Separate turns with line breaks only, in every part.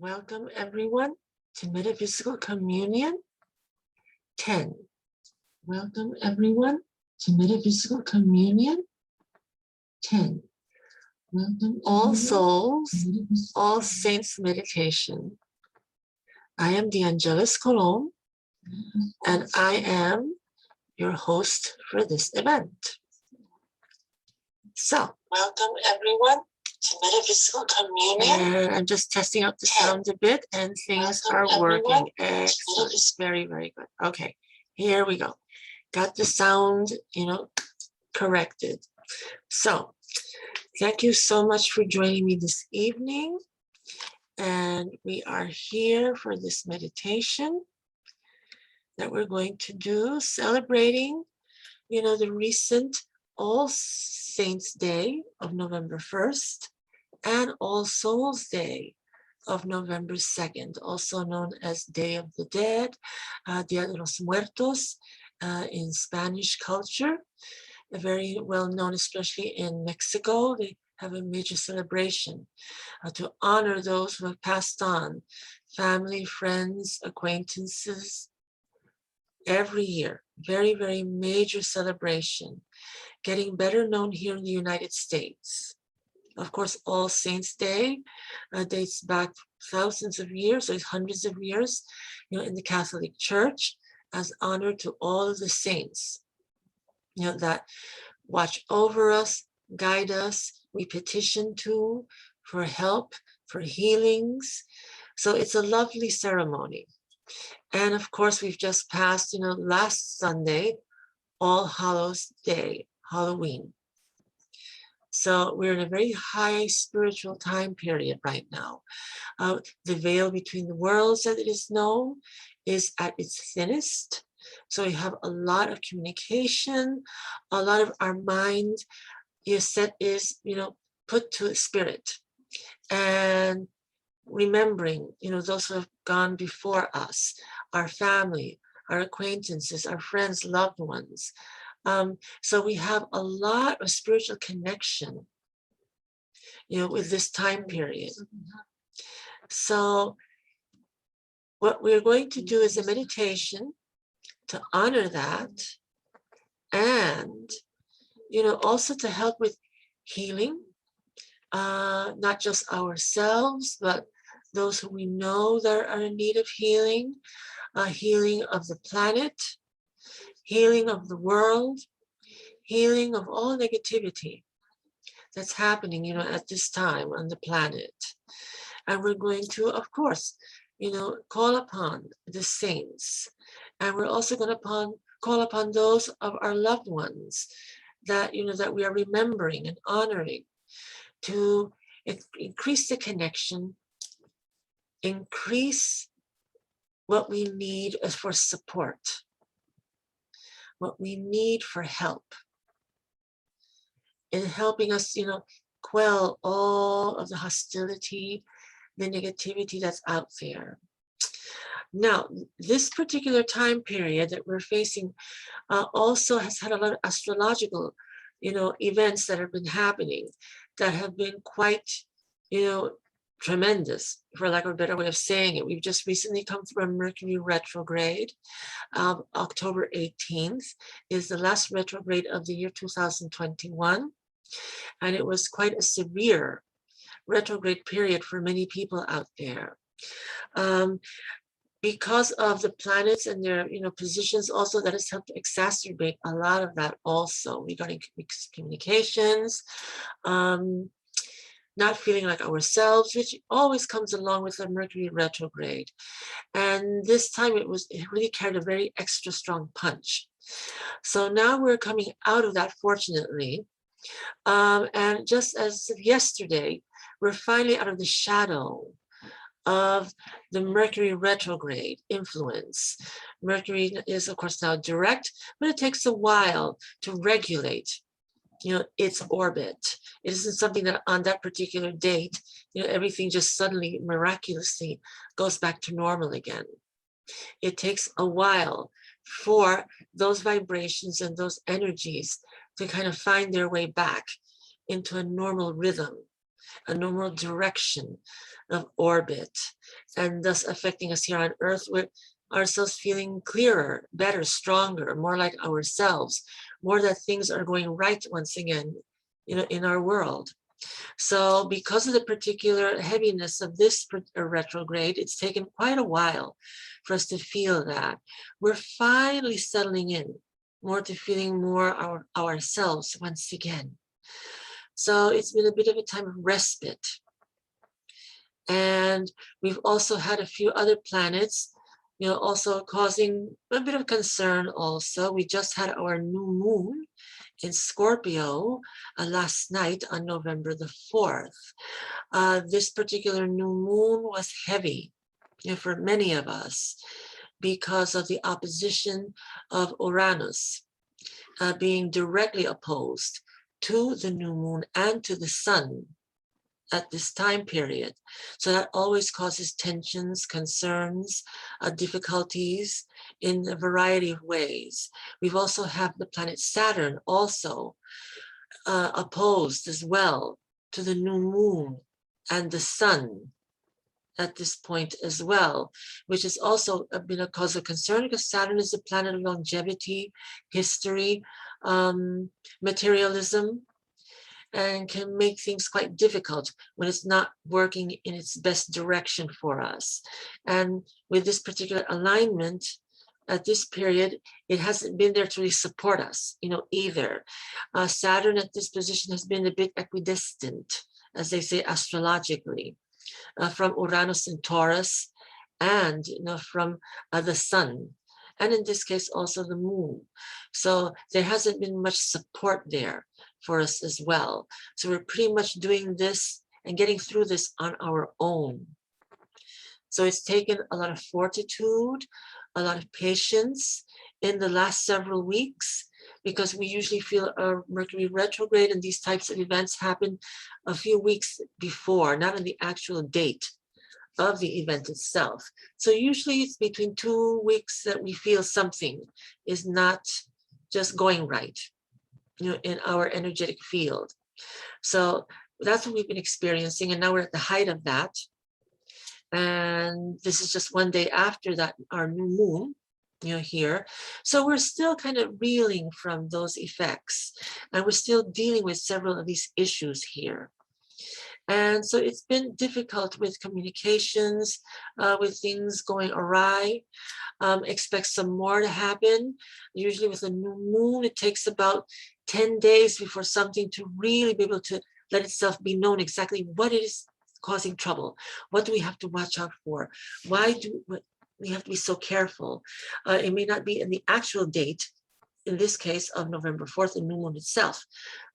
Welcome everyone to Metaphysical Communion 10. Welcome everyone to Metaphysical Communion 10. Welcome All Souls, All Saints Meditation. I am the Angelus Colon, and I am your host for this event. So, welcome everyone to Metaphysical Communion. And I'm just testing out the sound a bit, and things are working. Excellent. Very, very good. Okay, here we go. Got the sound, corrected. So, thank you so much for joining me this evening. And we are here for this meditation that we're going to do, celebrating, the recent All Saints Day of November 1st and All Souls Day of November 2nd, also known as Day of the Dead, Dia de los Muertos in Spanish culture, very well known, especially in Mexico. They have a major celebration to honor those who have passed on, family, friends, acquaintances, every year. Very, very major celebration, getting better known here in the United States. Of course, All Saints Day dates back thousands of years, or hundreds of years, in the Catholic Church, as honor to all of the saints, that watch over us, guide us, we petition to for help, for healings. So it's a lovely ceremony. And of course, we've just passed, last Sunday, All Hallows Day, Halloween. So we're in a very high spiritual time period right now. The veil between the worlds, as it is known, is at its thinnest. So we have a lot of communication, a lot of our mind is put to spirit. And remembering, those who have gone before us, our family, our acquaintances, our friends, loved ones. So we have a lot of spiritual connection, with this time period. So what we're going to do is a meditation to honor that, and, also to help with healing, not just ourselves, but those who we know that are in need of healing, healing of the planet, healing of the world, healing of all negativity that's happening, at this time on the planet. And we're going to, of course, call upon the saints. And we're also going to call upon those of our loved ones that, that we are remembering and honoring, to increase the connection, increase what we need as for support, what we need for help, in helping us, quell all of the hostility, the negativity that's out there. Now, this particular time period that we're facing also has had a lot of astrological, events that have been happening that have been quite, tremendous, for lack of a better way of saying it. We've just recently come through a Mercury Retrograde. October 18th is the last retrograde of the year 2021. And it was quite a severe retrograde period for many people out there. Because of the planets and their, positions also, that has helped to exacerbate a lot of that also regarding communications, not feeling like ourselves, which always comes along with a Mercury retrograde. And this time it really carried a very extra strong punch. So now we're coming out of that, fortunately. And just as of yesterday, we're finally out of the shadow of the Mercury retrograde influence. Mercury is, of course, now direct, but it takes a while to regulate, its orbit. It isn't something that on that particular date, everything just suddenly, miraculously goes back to normal again. It takes a while for those vibrations and those energies to kind of find their way back into a normal rhythm, a normal direction, of orbit, and thus affecting us here on Earth with ourselves feeling clearer, better, stronger, more like ourselves, more that things are going right once again, in our world. So because of the particular heaviness of this retrograde, it's taken quite a while for us to feel that. We're finally settling in more to feeling more ourselves once again. So it's been a bit of a time of respite. And we've also had a few other planets, also causing a bit of concern also. We just had our new moon in Scorpio last night on November the 4th. This particular new moon was heavy, for many of us because of the opposition of Uranus being directly opposed to the new moon and to the sun at this time period. So that always causes tensions, concerns, difficulties in a variety of ways. We've also have the planet Saturn also opposed as well to the new moon and the sun at this point as well, which has also been a cause of concern because Saturn is a planet of longevity, history, materialism, and can make things quite difficult when it's not working in its best direction for us. And with this particular alignment at this period, it hasn't been there to really support us, either. Saturn at this position has been a bit equidistant, as they say astrologically, from Uranus and Taurus, and from the sun, and in this case also the moon. So there hasn't been much support there for us as well. So we're pretty much doing this and getting through this on our own. So it's taken a lot of fortitude, a lot of patience in the last several weeks, because we usually feel a Mercury retrograde and these types of events happen a few weeks before, not on the actual date of the event itself. So usually it's between 2 weeks that we feel something is not just going right, in our energetic field. So that's what we've been experiencing, and now we're at the height of that. And this is just one day after that, our new moon, here. So we're still kind of reeling from those effects, and we're still dealing with several of these issues here. And so it's been difficult with communications, with things going awry. Expect some more to happen. Usually with a new moon, it takes about 10 days before something to really be able to let itself be known exactly what it is causing trouble. What do we have to watch out for? Why do we have to be so careful? It may not be in the actual date, in this case of November 4th, the new moon itself,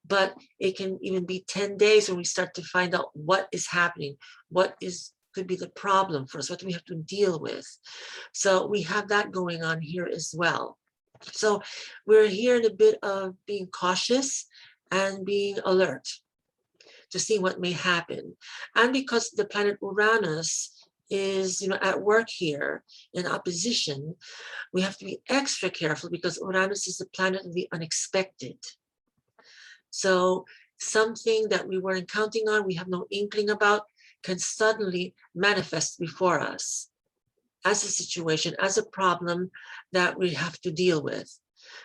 but it can even be 10 days when we start to find out what is happening, could be the problem for us, what do we have to deal with. So we have that going on here as well. So we're here in a bit of being cautious and being alert to see what may happen. And because the planet Uranus is at work here in opposition, we have to be extra careful because Uranus is the planet of the unexpected. So something that we weren't counting on, we have no inkling about, can suddenly manifest before us as a situation, as a problem that we have to deal with.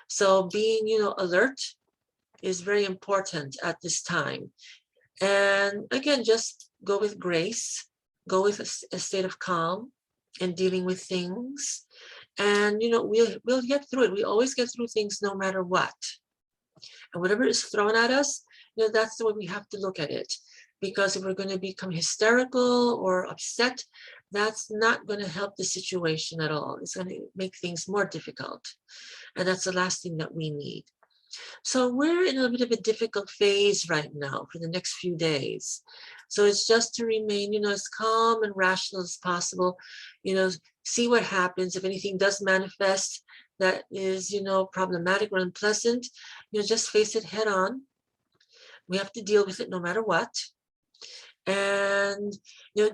So being, alert is very important at this time. And again, just go with grace, go with a state of calm and dealing with things. And, we'll get through it. We always get through things no matter what. And whatever is thrown at us, that's the way we have to look at it. Because if we're going to become hysterical or upset, that's not going to help the situation at all. It's going to make things more difficult. And that's the last thing that we need. So we're in a bit of a difficult phase right now for the next few days. So it's just to remain, as calm and rational as possible, see what happens. If anything does manifest that is, problematic or unpleasant, just face it head on. We have to deal with it no matter what. And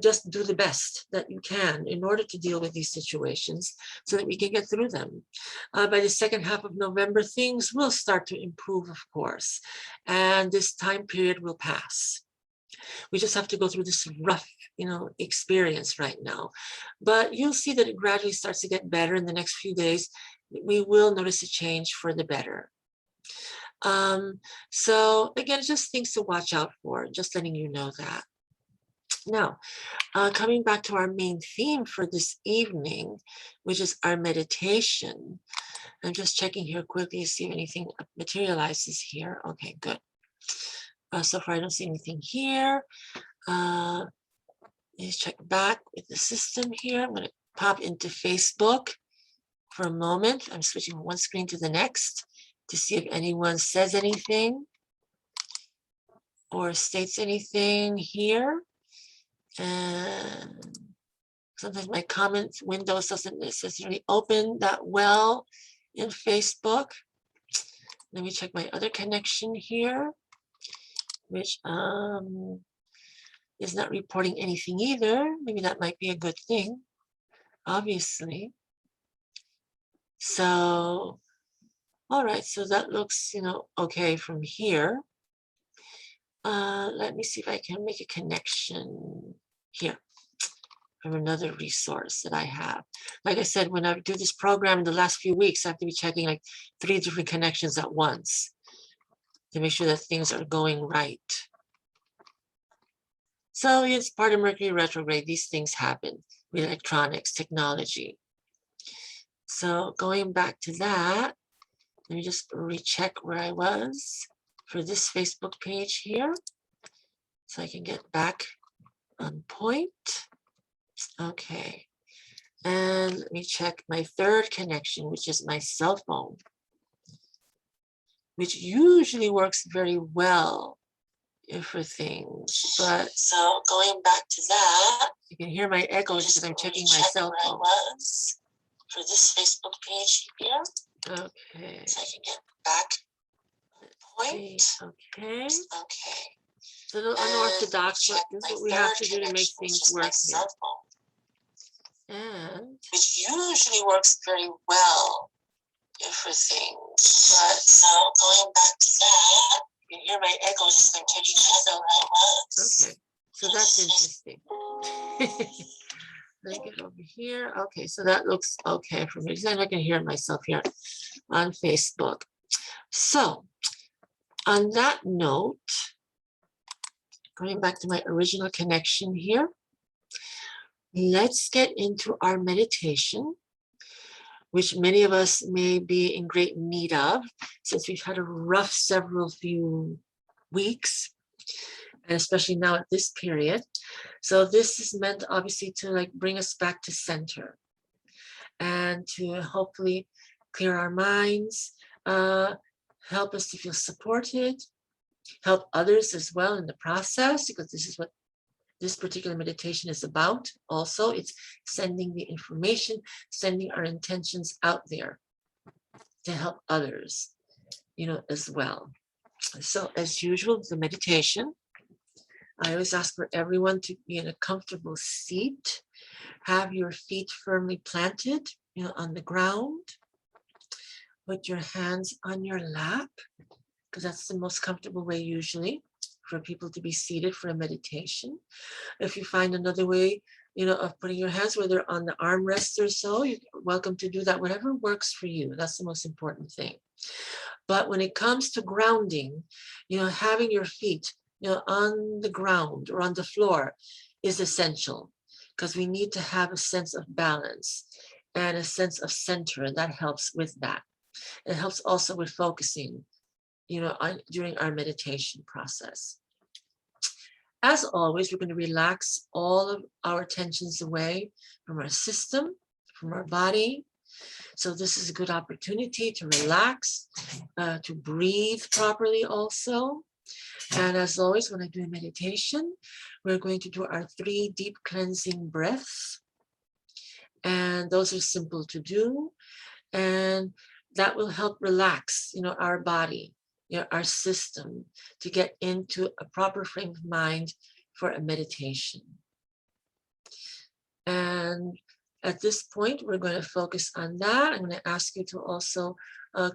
just do the best that you can in order to deal with these situations so that we can get through them. By the second half of November, things will start to improve, of course, and this time period will pass. We just have to go through this rough, experience right now. But you'll see that it gradually starts to get better in the next few days. We will notice a change for the better. So again, just things to watch out for, just letting you know that. Now, coming back to our main theme for this evening, which is our meditation. I'm just checking here quickly to see if anything materializes here. Okay, good. So far, I don't see anything here. Let's check back with the system here. I'm going to pop into Facebook for a moment. I'm switching from one screen to the next to see if anyone says anything or states anything here. And sometimes my comments window doesn't necessarily open that well in Facebook. Let me check my other connection here, which is not reporting anything either. Maybe that might be a good thing, obviously. So, all right, so that looks, okay from here. Let me see if I can make a connection here from another resource that I have. Like I said, when I do this program in the last few weeks, I have to be checking like 3 different connections at once to make sure that things are going right. So it's part of Mercury retrograde. These things happen with electronics, technology. So going back to that, let me just recheck where I was for this Facebook page here, so I can get back on point. Okay, and let me check my third connection, which is my cell phone, which usually works very well for things. But so going back to that, you can hear my echoes because I'm checking my cell phone. For this Facebook page here. Okay. So I can get back point. Okay. Okay. It's a little unorthodox, but this is what we have to do to make things work here. And which usually works very well for things. But so going back to that, you can hear my echoes as I'm taking my cell phone. Okay. So that's interesting. Let me get over here. Okay, so that looks okay for me. I can hear myself here on Facebook. So on that note, going back to my original connection here, let's get into our meditation, which many of us may be in great need of since we've had a rough few weeks, and especially now at this period. So this is meant obviously to bring us back to center and to hopefully clear our minds, help us to feel supported, help others as well in the process, because this is what this particular meditation is about. Also, it's sending the information, sending our intentions out there to help others, as well. So as usual, the meditation, I always ask for everyone to be in a comfortable seat. Have your feet firmly planted, on the ground. Put your hands on your lap, because that's the most comfortable way usually for people to be seated for a meditation. If you find another way, of putting your hands, whether on the armrest or so, you're welcome to do that, whatever works for you. That's the most important thing. But when it comes to grounding, having your feet on the ground or on the floor is essential, because we need to have a sense of balance and a sense of center, and that helps with that. It helps also with focusing, during our meditation process. As always, we're going to relax all of our tensions away from our system, from our body. So this is a good opportunity to relax, to breathe properly also. And as always, when I do a meditation, we're going to do our 3 deep cleansing breaths. And those are simple to do. And that will help relax, our body, our system, to get into a proper frame of mind for a meditation. And at this point, we're going to focus on that. I'm going to ask you to also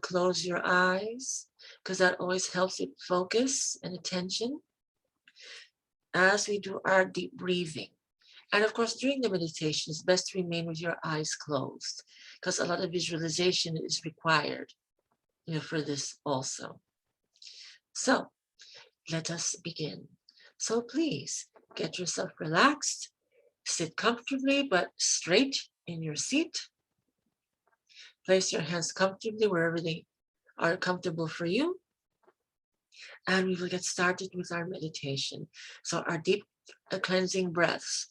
close your eyes, because that always helps with focus and attention. as we do our deep breathing. And of course, during the meditation, it's best to remain with your eyes closed because a lot of visualization is required, for this also. So let us begin. So please get yourself relaxed, sit comfortably but straight in your seat. Place your hands comfortably wherever they are comfortable for you. And we will get started with our meditation. So our deep cleansing breaths.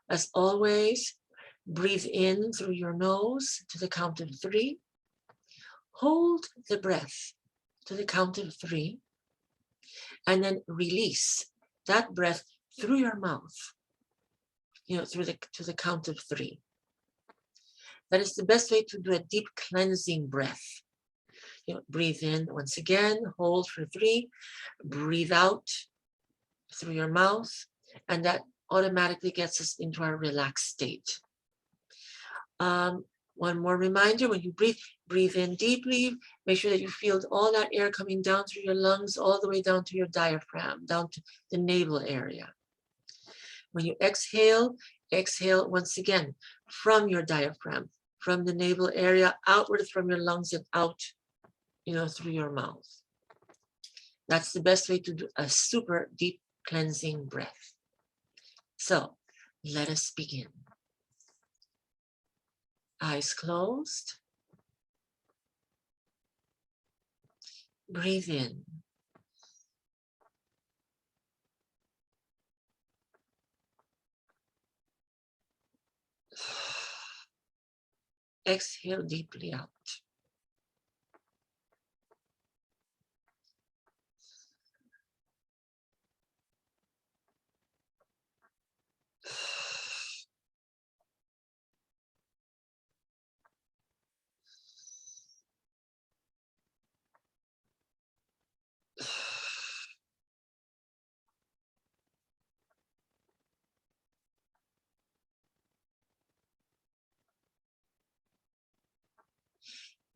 As always, breathe in through your nose to the count of 3. Hold the breath to the count of 3. And then release that breath through your mouth, to the count of 3. That is the best way to do a deep cleansing breath. Breathe in once again, hold for 3, breathe out through your mouth, and that automatically gets us into our relaxed state. One more reminder, when you breathe in deeply, make sure that you feel all that air coming down through your lungs, all the way down to your diaphragm, down to the navel area. When you exhale once again from your diaphragm, from the navel area, outward from your lungs and out, through your mouth. That's the best way to do a super deep cleansing breath. So let us begin. Eyes closed. Breathe in. Exhale deeply out.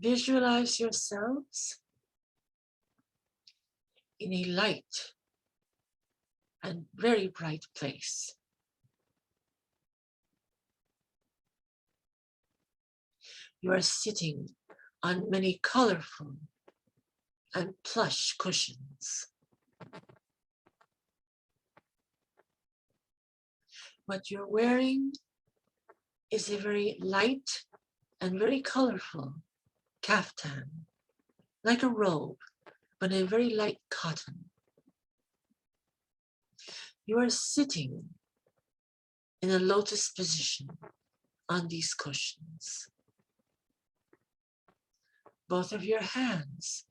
Visualize yourselves in a light and very bright place. You are sitting on many colorful and plush cushions. What you're wearing is a very light and very colorful kaftan, like a robe, but a very light cotton. You are sitting in a lotus position on these cushions. Both of your hands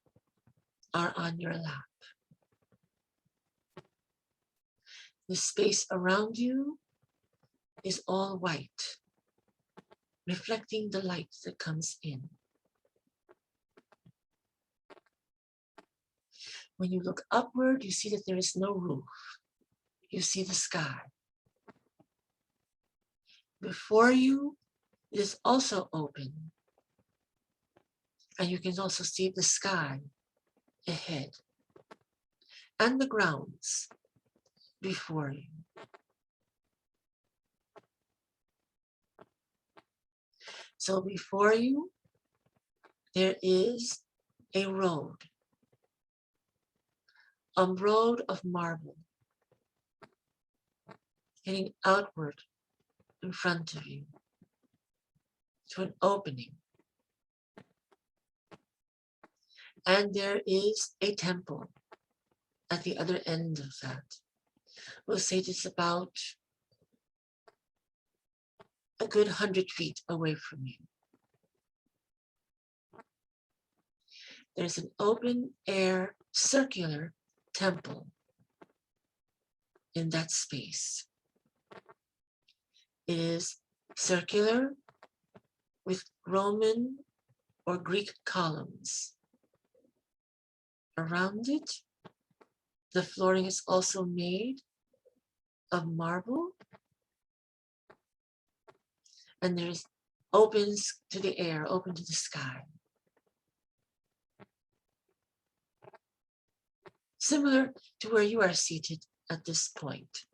are on your lap. The space around you is all white, reflecting the light that comes in. When you look upward, you see that there is no roof. You see the sky. Before you, it is also open. And you can also see the sky ahead and the grounds before you. So before you, there is a road of marble, heading outward in front of you to an opening. And there is a temple at the other end of that. We'll say it's about a good 100 feet away from you. There's an open air circular temple in that space. It is circular with Roman or Greek columns. Around it, the flooring is also made of marble, and there's opens to the air, open to the sky. Similar to where you are seated at this point.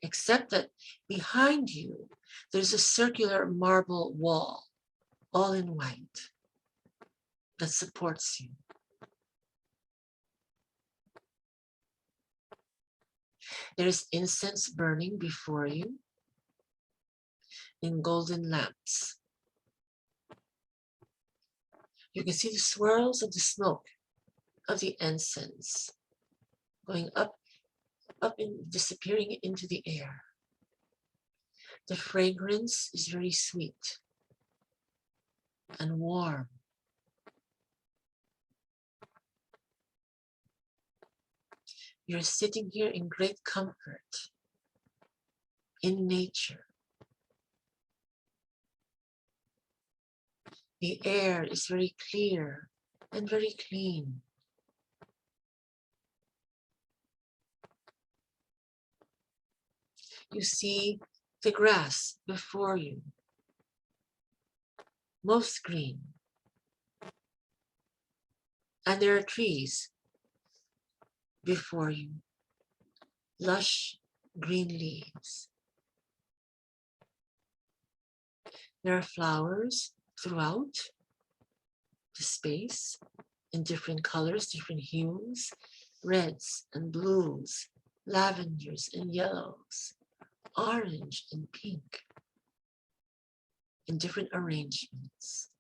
except that behind you, there's a circular marble wall, all in white, that supports you. There's incense burning before you in golden lamps. You can see the swirls of the smoke of the incense going up and disappearing into the air. The fragrance is very sweet and warm. You're sitting here in great comfort in nature. The air is very clear and very clean. You see the grass before you, most green. And there are trees before you, lush green leaves. There are flowers throughout the space in different colors, different hues, reds and blues, lavenders and yellows, orange and pink, in different arrangements.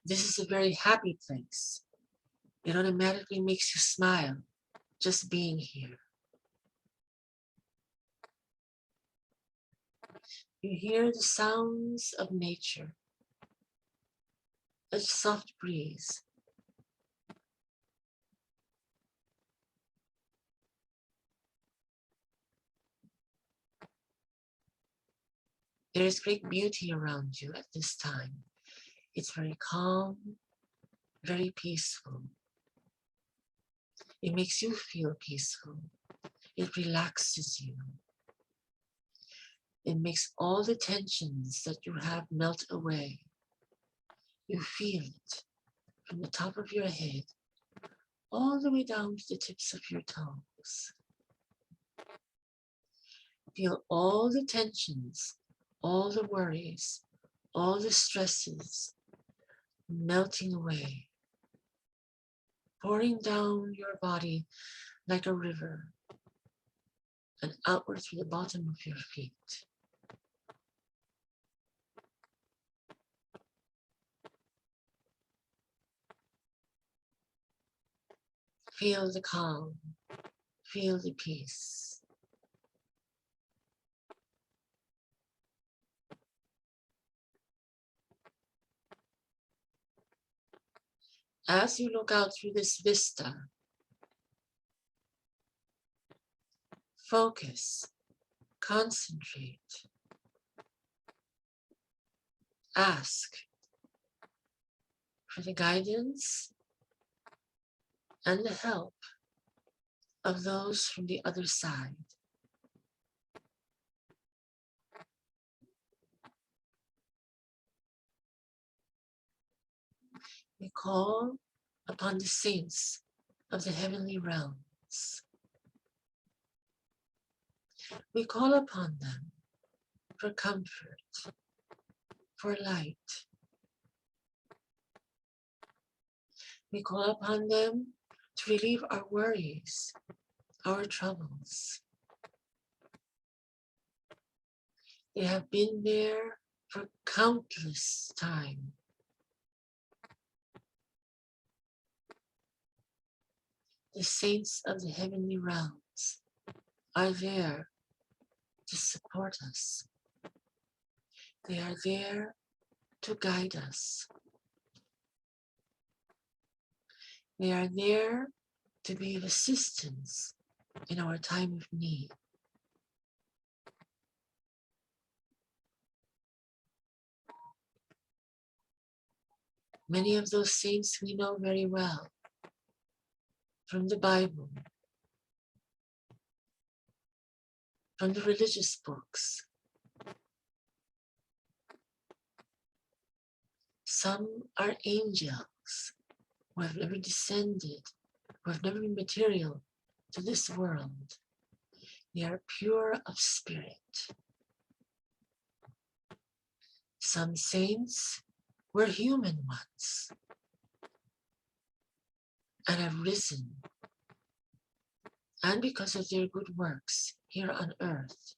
This is a very happy place. It automatically makes you smile just being here. You hear the sounds of nature, a soft breeze. There is great beauty around you at this time. It's very calm, very peaceful. It makes you feel peaceful. It relaxes you. It makes all the tensions that you have melt away. You feel it from the top of your head all the way down to the tips of your toes. Feel all the tensions, all the worries, all the stresses melting away, pouring down your body like a river and outward through the bottom of your feet. Feel the calm, feel the peace. As you look out through this vista, focus, concentrate, ask for the guidance and the help of those from the other side. We call upon the saints of the heavenly realms. We call upon them for comfort, for light. We call upon them to relieve our worries, our troubles. They have been there for countless time. The saints of the heavenly realms are there to support us. They are there to guide us. They are there to be of assistance in our time of need. Many of those saints we know very well from the Bible, from the religious books. Some are angels, who have never descended, who have never been material to this world. They are pure of spirit. Some saints were human once and have risen, and because of their good works here on earth,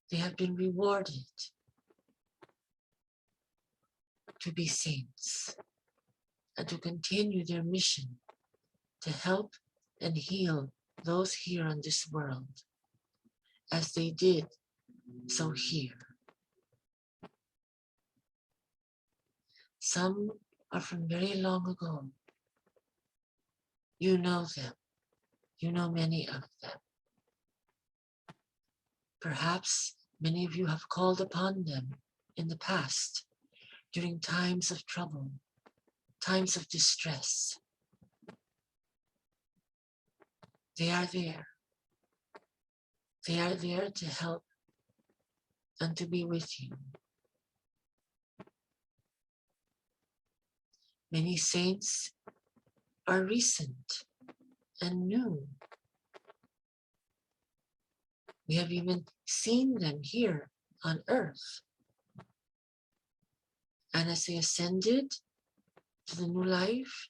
they have been rewarded to be saints and to continue their mission to help and heal those here on this world as they did so here. Some are from very long ago. You know them. You know many of them. Perhaps many of you have called upon them in the past during times of trouble, times of distress. They are there. They are there to help and to be with you. Many saints are recent and new. We have even seen them here on earth. And as they ascended to the new life,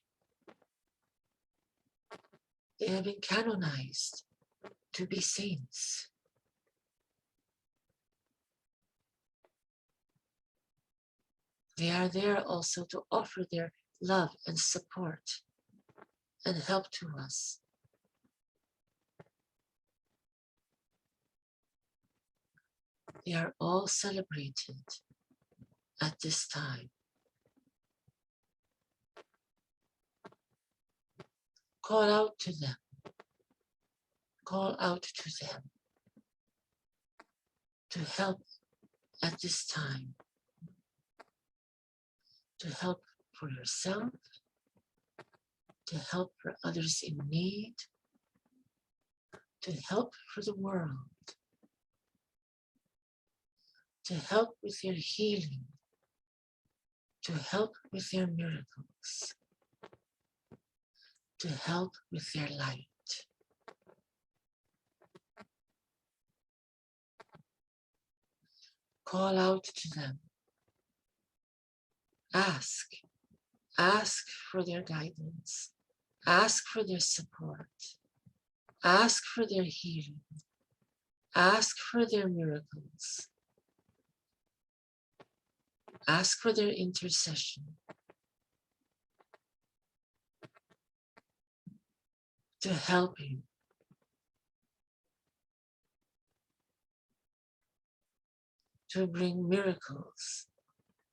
they have been canonized to be saints. They are there also to offer their love and support and help to us. They are all celebrated at this time. Call out to them. Call out to them to help at this time. To help for yourself, to help for others in need, to help for the world, to help with their healing, to help with their miracles, to help with their light. Call out to them. Ask for their guidance. Ask for their support. Ask for their healing. Ask for their miracles. Ask for their intercession. To help you. To bring miracles.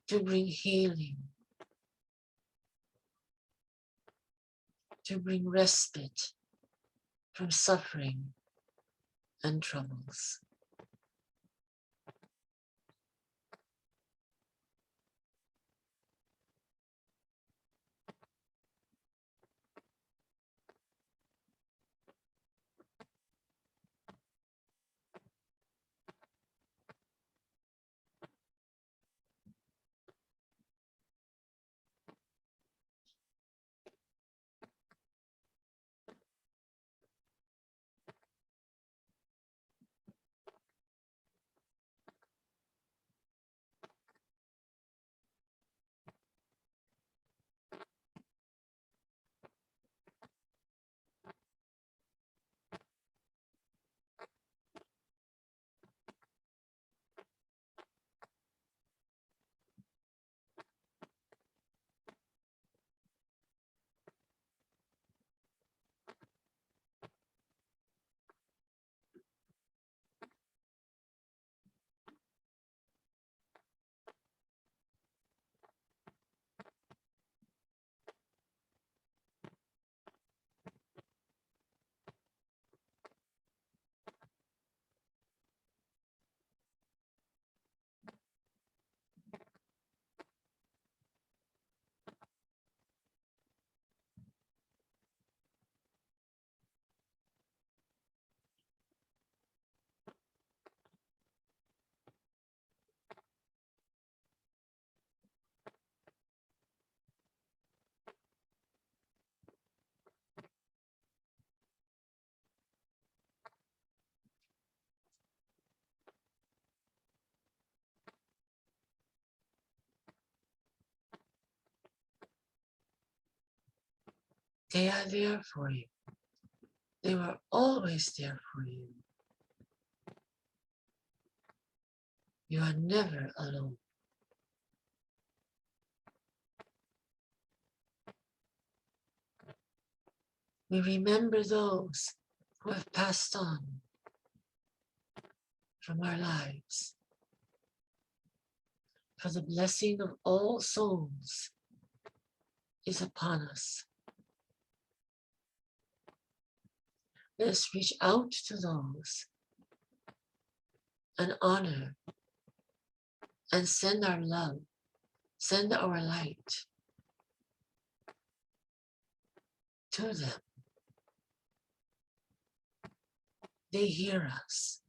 To bring healing. To bring respite from suffering and troubles. They are there for you. They were always there for you. You are never alone. We remember those who have passed on from our lives. For the blessing of all souls is upon us. Let us reach out to those and honor and send our love, send our light to them. They hear us.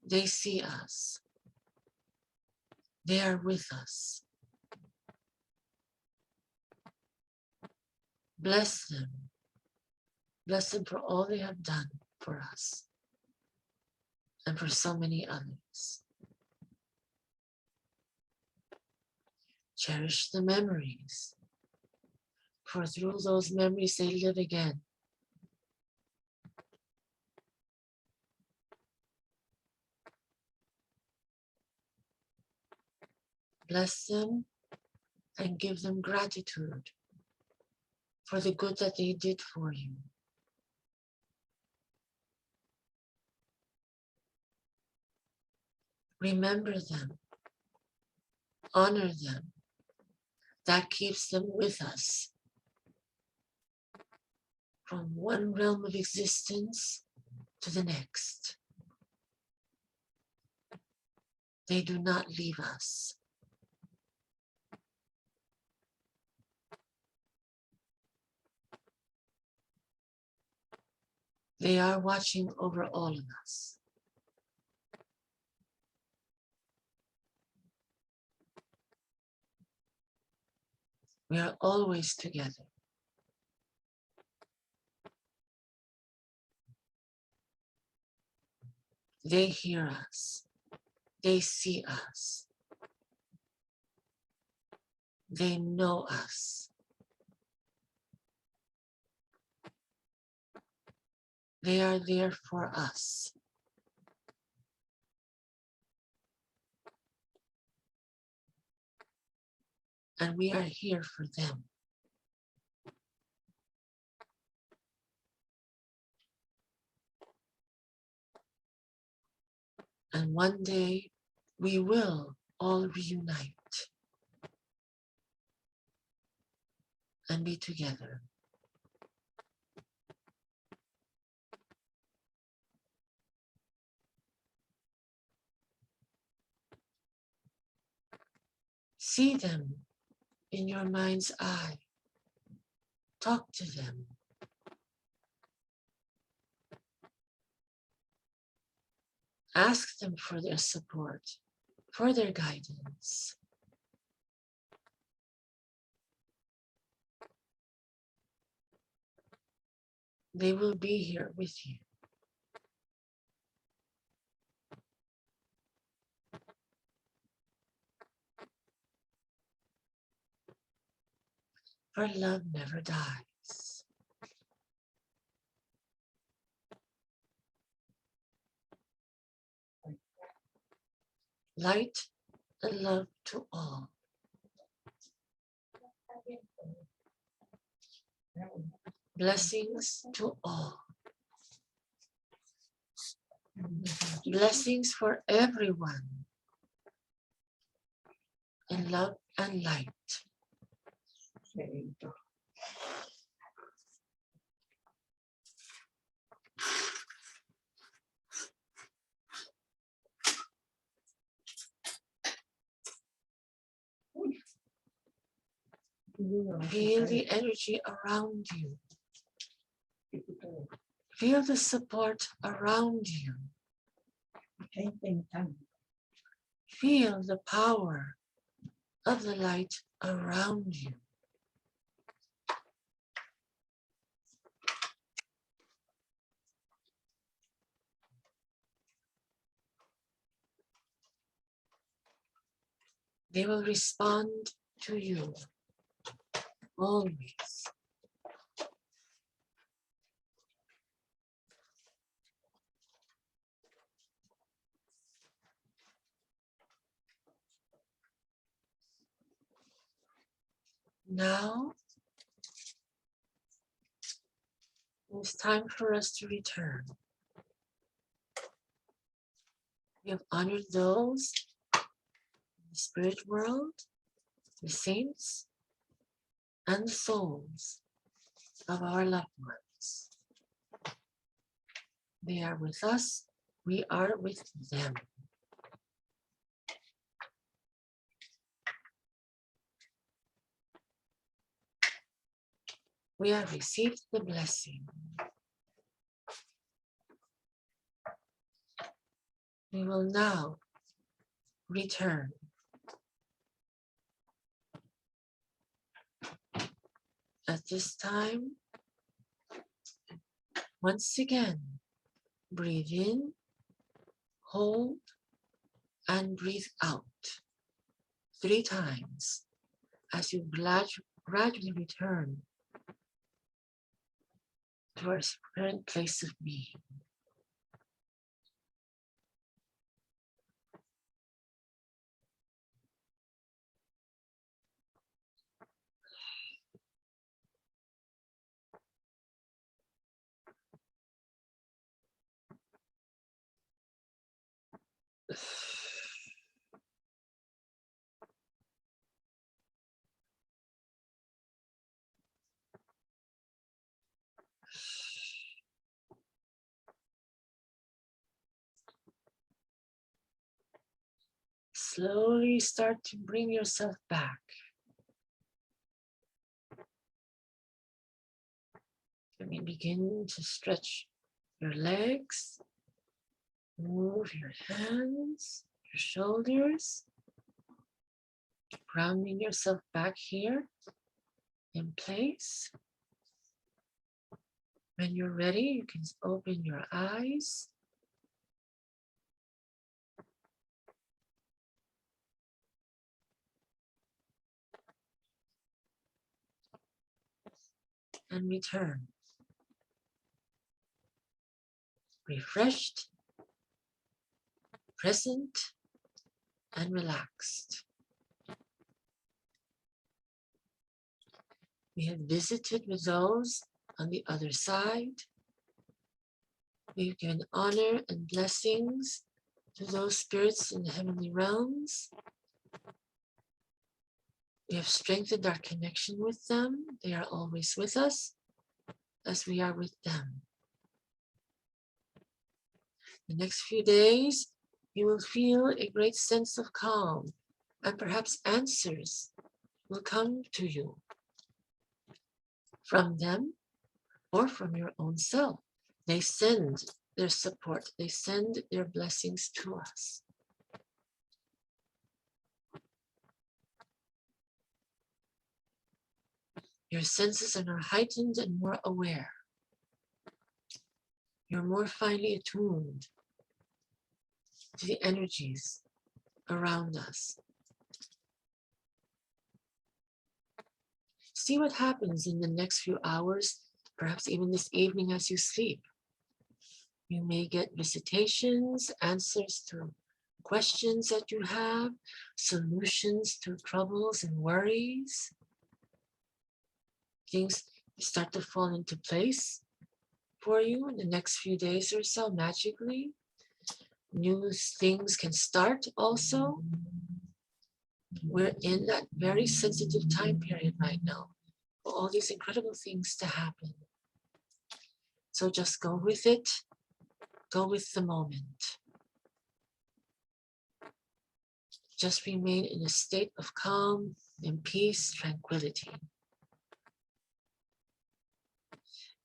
They see us. They are with us. Bless them. Bless them for all they have done for us and for so many others. Cherish the memories, for through those memories they live again. Bless them and give them gratitude for the good that they did for you. Remember them, honor them. That keeps them with us from one realm of existence to the next. They do not leave us. They are watching over all of us. We are always together. They hear us. They see us. They know us. They are there for us. And we are here for them. And one day we will all reunite and be together. See them in your mind's eye. Talk to them. Ask them for their support, for their guidance. They will be here with you. For love never dies. Light and love to all. Blessings to all. Blessings for everyone. In love and light. Feel the energy around you. Feel the support around you. Feel the power of the light around you. They will respond to you always. Now, it's time for us to return. We have honored those in the spirit world, the saints, and the souls of our loved ones. They are with us, we are with them. We have received the blessing. We will now return. At this time, once again, breathe in, hold, and breathe out 3 times as you gradually return to our current place of being. Slowly start to bring yourself back. Let me begin to stretch your legs, move your hands, your shoulders, grounding yourself back here in place. When you're ready, you can open your eyes. And return. Refreshed, present, and relaxed. We have visited with those on the other side. We've given honor and blessings to those spirits in the heavenly realms. We have strengthened our connection with them. They are always with us as we are with them. The next few days, you will feel a great sense of calm, and perhaps answers will come to you from them or from your own self. They send their support, they send their blessings to us. Your senses are now heightened and more aware. You're more finely attuned to the energies around us. See what happens in the next few hours, perhaps even this evening as you sleep. You may get visitations, answers to questions that you have, solutions to troubles and worries. Things start to fall into place for you in the next few days or so, magically. New things can start also. We're in that very sensitive time period right now for all these incredible things to happen. So just go with it. Go with the moment. Just remain in a state of calm and peace, tranquility.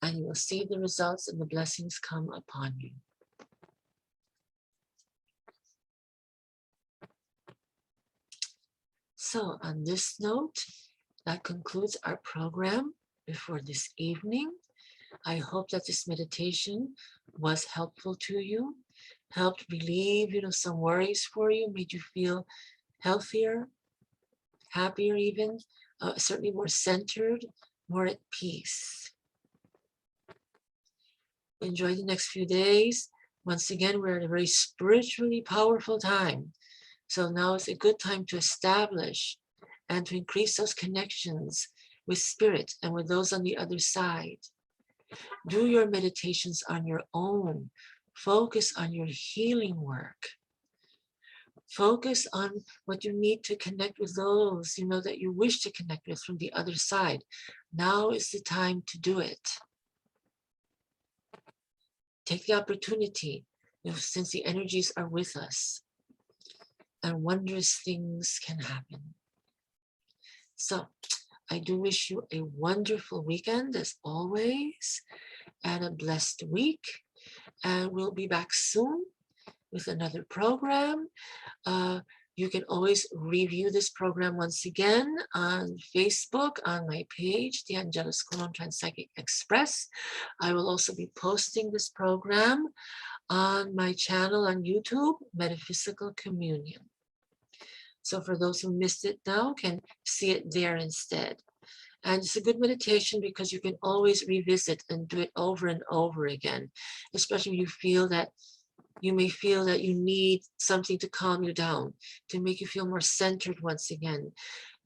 And you will see the results and the blessings come upon you. So on this note, that concludes our program for this evening. I hope that this meditation was helpful to you, helped relieve, some worries for you, made you feel healthier, happier even, certainly more centered, more at peace. Enjoy the next few days. Once again, we're at a very spiritually powerful time. So now is a good time to establish and to increase those connections with spirit and with those on the other side. Do your meditations on your own. Focus on your healing work. Focus on what you need to connect with those, that you wish to connect with from the other side. Now is the time to do it. Take the opportunity, since the energies are with us, and wondrous things can happen. So, I do wish you a wonderful weekend as always, and a blessed week. And we'll be back soon with another program. You can always review this program once again on Facebook, on my page, the Angelus Colon Transpsychic Express. I will also be posting this program on my channel on YouTube, Metaphysical Communion. So for those who missed it now, can see it there instead. And it's a good meditation because you can always revisit and do it over and over again, especially when you may feel that you need something to calm you down, to make you feel more centered once again,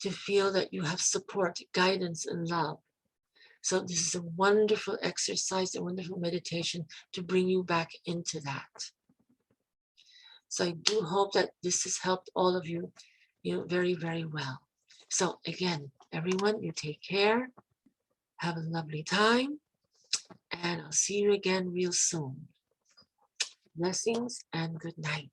to feel that you have support, guidance, and love. So this is a wonderful exercise, a wonderful meditation to bring you back into that. So I do hope that this has helped all of you, very, very well. So again, everyone, you take care. Have a lovely time. And I'll see you again real soon. Blessings and good night.